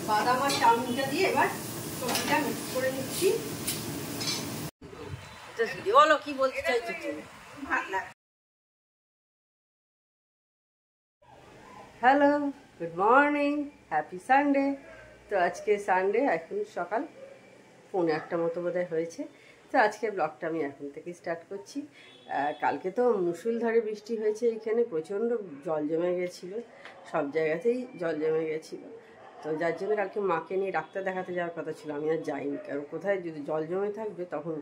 বাদাম আর চাউমিনটা দিয়ে এবার সবজিটা মিক্স করে নিচ্ছি। বলো কি বলতে চাইছো তুমি? Hello, good morning, happy Sunday. তো আজকে সানডে, এখন সকাল 1:45 মতো বোধহয় হয়েছে। তো আজকে ব্লগটা আমি এখন থেকে স্টার্ট করছি। কালকে তো মুষলধারে বৃষ্টি হয়েছে, এখানে প্রচণ্ড জল জমে গেছিলো, সব জায়গাতেই জল জমে গেছিলো। তো যার জন্য কালকে মাকে নিয়ে ডাক্তার দেখাতে যাওয়ার কথা ছিল, আমি আর যাইনি, কারণ কোথায় যদি জল জমে থাকবে তখন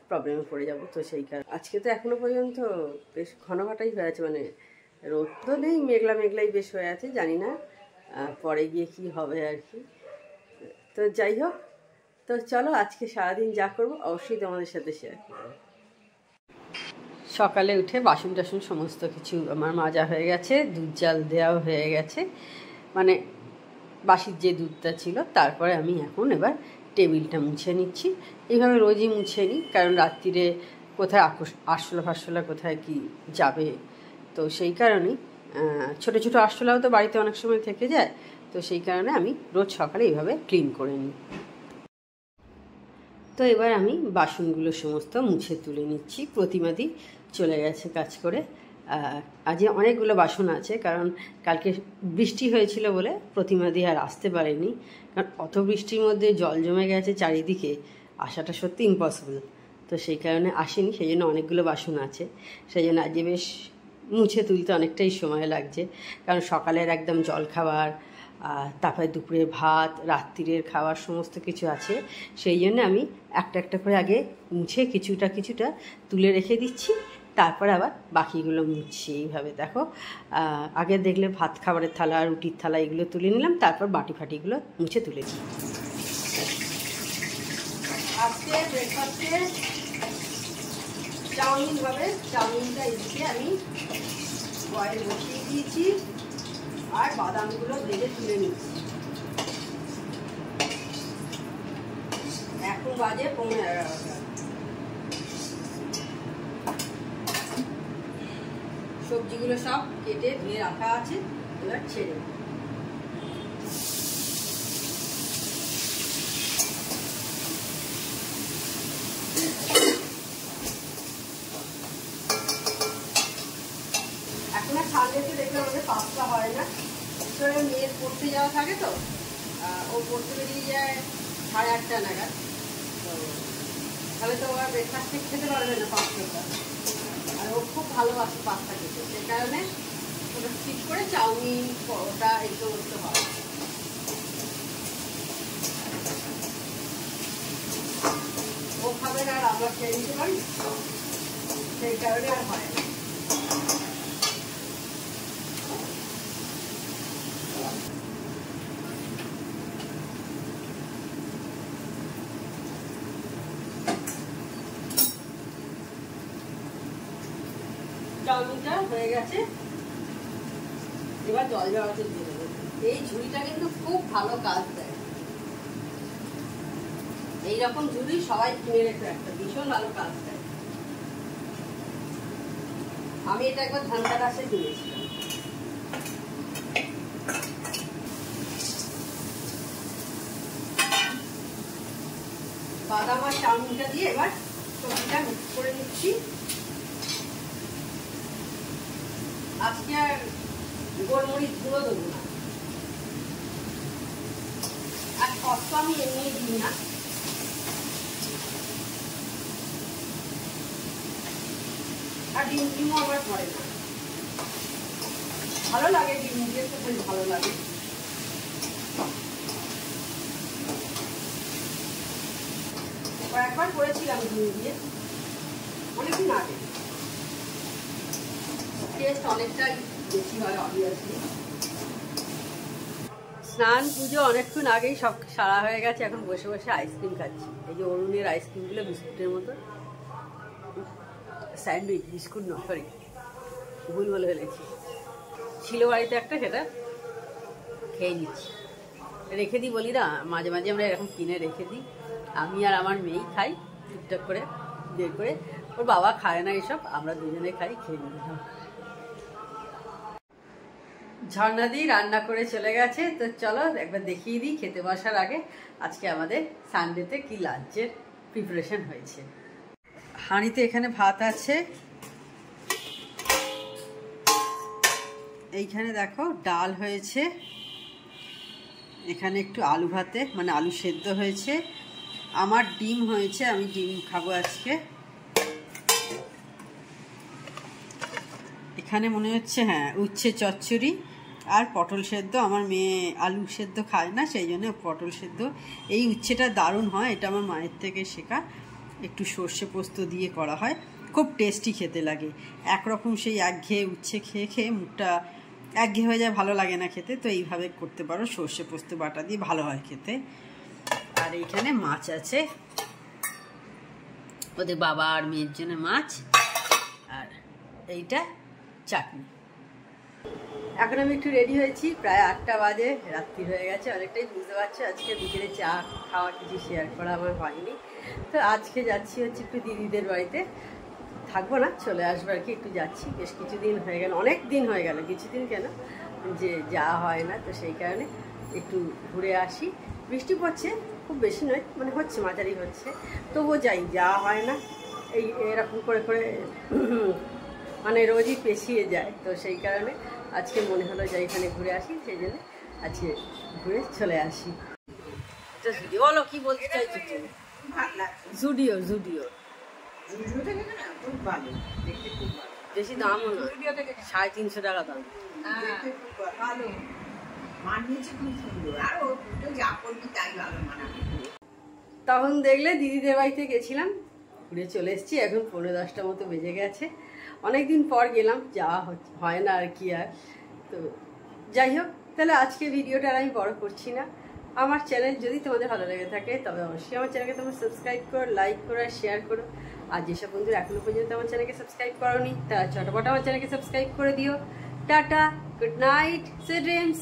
প্রবলেমে পড়ে যাব। তো সেই কারণে আজকে তো এখনও পর্যন্ত বেশ ঘনঘটাই হয়ে আছে, মানে রোদ তো নেই, মেঘলা মেঘলাই বেশ হয়ে আছে, জানি না পরে গিয়ে কি হবে আর কি। তো যাই হোক, তো চলো আজকে সারাদিন যা করবো অবশ্যই তোমাদের সাথে শেয়ার করবো। সকালে উঠে বাসন টাসন সমস্ত কিছু আমার মাজা হয়ে গেছে, দুধ জাল দেওয়াও হয়ে গেছে, মানে বাসির যে দুধটা ছিল। তারপরে আমি এখন এবার টেবিলটা মুছে নিচ্ছি। এইভাবে রোজই মুছে নিই, কারণ রাত্রিরে কোথায় আরশোলা ফারশোলা কোথায় কি যাবে, তো সেই কারণেই ছোটো ছোটো আরশোলাও তো বাড়িতে অনেক সময় থেকে যায়, তো সেই কারণে আমি রোজ সকালে এইভাবে ক্লিন করে নিই। তো এবার আমি বাসনগুলো সমস্ত মুছে তুলে নিচ্ছি। প্রতিমাদি চলে গেছে কাজ করে। আজ অনেকগুলো বাসন আছে, কারণ কালকে বৃষ্টি হয়েছিল বলে প্রতিমাদি আর আসতে পারেনি, কারণ অত বৃষ্টির মধ্যে জল জমে গেছে চারিদিকে, আসাটা সত্যি ইম্পসিবল। তো সেই কারণে আসেনি, সেই জন্য অনেকগুলো বাসন আছে, সেই জন্য আজকে বেশ মুছে তুলতে অনেকটাই সময় লাগছে, কারণ সকালের একদম জল খাবার, তারপরে দুপুরের ভাত, রাত্রিরের খাবার সমস্ত কিছু আছে, সেই জন্য আমি একটা একটা করে আগে মুছে কিছুটা কিছুটা তুলে রেখে দিচ্ছি, তারপরে আবার বাকিগুলো মুছছি। এইভাবে দেখো, আগে দেখলে ভাত খাবারের থালা, রুটির থালা এগুলো তুলে নিলাম, তারপর বাটি ফাটিগুলো মুছে তুলেছি। আজকে ব্রেকফাস্টে চাউমিন হবে, চাউমিনটা এদিকে আমি বয়েল বসিয়ে দিয়েছি, আর বাদামগুলো ভেজে তুলে নিচ্ছি। এখন বাজে 11:30। সবজিগুলো সব কেটে ধুয়ে রাখা আছে, এবার ছেড়ে দেব। এখন আর সানডেতে দেখলে আমাদের পাস্তা হয় না, মেয়ের পড়তে যাওয়া থাকে, তো ও পড়তে বেরিয়ে যায় 8:30 নাগাদ, তো তাহলে তো ওরা ব্রেকফাস্টে খেতে পারবে না পাস্তাটা, আর ও খুব ভালোবাসে পাস্তা খেতে, সেই কারণে ওটা স্কিপ করে চাউমিন, পরোটা এগুলো করতে হয়। ও খাবে না আর আমরা খেয়ে নিতে পারি, সেই কারণে আর হয় না। চাউমিনটা হয়ে গেছে, এবার জল জড়াতে দিয়ে দেবো। এই ঝুড়িটা কিন্তু খুব ভালো কাজ দেয়, এইরকম ঝুড়ি সবাই কিনে রেখে, একটা ভীষণ ভালো কাজ দেয়। আমি এটা একবার ধানতেরাসে কিনেছিলাম। বাদাম আর চাউমিনটা দিয়ে এবার সবজিটা মিক্স করে নিচ্ছি। আজকে আর গোলমরিচ গুঁড়ো দেবো না, আর সস তো আমি এমনি দিই না, আর ডিম টিমও আমার পড়ে না। ভালো লাগে ডিম দিয়ে, তো বেশ ভালো লাগে। কয়েকবার করেছিলাম ডিম দিয়ে, অনেকদিন আগে, টেস্ট অনেকটাই বেশি হয় অবভিয়াসলি। স্নান পুজো অনেকক্ষণ আগেই সব সারা হয়ে গেছে, এখন বসে বসে আইসক্রিম খাচ্ছি। এই যে অরুণের আইসক্রিমগুলো বিস্কুটের মতো, স্যান্ডউইচ, বিস্কুট না সরি, ভুল বলে ফেলেছি, ছিল বাড়িতে একটা, সেটা খেয়ে নিচ্ছি। রেখে দিই বলি না, মাঝে মাঝে আমরা এরকম কিনে রেখে দিই, আমি আর আমার মেয়েই খাই টুকটাক করে বের করে, ওর বাবা খায় না এসব, আমরা দুজনে খাই, খেয়ে নিলাম। ঝর্ণাদি রান্না করে চলে গেছে, তো চলো একবার দেখিয়ে দিই খেতে বসার আগে আজকে আমাদের সানডেতে কি লাঞ্চের প্রিপারেশন হয়েছে। হাঁড়িতে এখানে ভাত আছে, এইখানে দেখো ডাল হয়েছে, এখানে একটু আলু ভাতে মানে আলু সেদ্ধ হয়েছে, আমার ডিম হয়েছে, আমি ডিম খাবো আজকে। এখানে মনে হচ্ছে হ্যাঁ উচ্ছে চচ্চড়ি আর পটল সেদ্ধ, আমার মেয়ে আলু সেদ্ধ খায় না সেই জন্য পটল সেদ্ধ। এই উচ্ছেটা দারুণ হয়, এটা আমার মায়ের থেকে শেখা, একটু সর্ষে পোস্ত দিয়ে করা হয়, খুব টেস্টি খেতে লাগে। একরকম সেই একঘেয়ে উচ্ছে খেয়ে খেয়ে মুখটা একঘেয়ে হয়ে যায়, ভালো লাগে না খেতে, তো এইভাবে করতে পারো, সর্ষে পোস্ত বাটা দিয়ে ভালো হয় খেতে। আর এইখানে মাছ আছে, ওদের বাবা আর মেয়ের জন্য মাছ, আর এইটা চাটনি। এখন আমি একটু রেডি হয়েছি, প্রায় 8টা বাজে, রাত্রি হয়ে গেছে অনেকটাই, বুঝতে পারছো আজকে বিকেলে চা খাওয়া কিছু শেয়ার করা আমার হয়নি। তো আজকে যাচ্ছি হচ্ছে একটু দিদিদের বাড়িতে, থাকবো না, চলে আসবো আর কি, একটু যাচ্ছি, বেশ কিছুদিন হয়ে গেল, অনেক দিন হয়ে গেল, কিছুদিন কেন যে যাওয়া হয় না, তো সেই কারণে একটু ঘুরে আসি। বৃষ্টি পড়ছে, খুব বেশি নয়, মানে হচ্ছে মাঝারি হচ্ছে, তবুও যাই, যাওয়া হয় না, এই এরকম করে করে মানে রোজই পেছিয়ে যায়, তো সেই কারণে আজকে মনে হলো যে এখানে ঘুরে আসি, সেই জন্য আজকে ঘুরে চলে আসি। বলো কি বলতে চাইছো তুমি? জুডিও জুডিও বেশি দামও না, 350 টাকা দাম। তখন দেখলে দিদিদের বাড়িতে গেছিলাম, ঘুরে চলে এসেছি, এখন 9:30 মতো বেজে গেছে, অনেকদিন পর গেলাম, যাওয়া হয় না আর কি। আর তো যাই হোক, তাহলে আজকে ভিডিওটা আমি বড় করছি না। আমার চ্যানেল যদি তোমাদের ভালো লেগে থাকে তবে অবশ্যই আমার চ্যানেলকে তোমরা সাবস্ক্রাইব করো, লাইক করো আর শেয়ার করো। আর যেসব বন্ধুরা এখনো পর্যন্ত আমার চ্যানেলকে সাবস্ক্রাইব করোনি তারা চটপট আমার চ্যানেলকে সাবস্ক্রাইব করে দিও। Tata, good night, sweet dreams.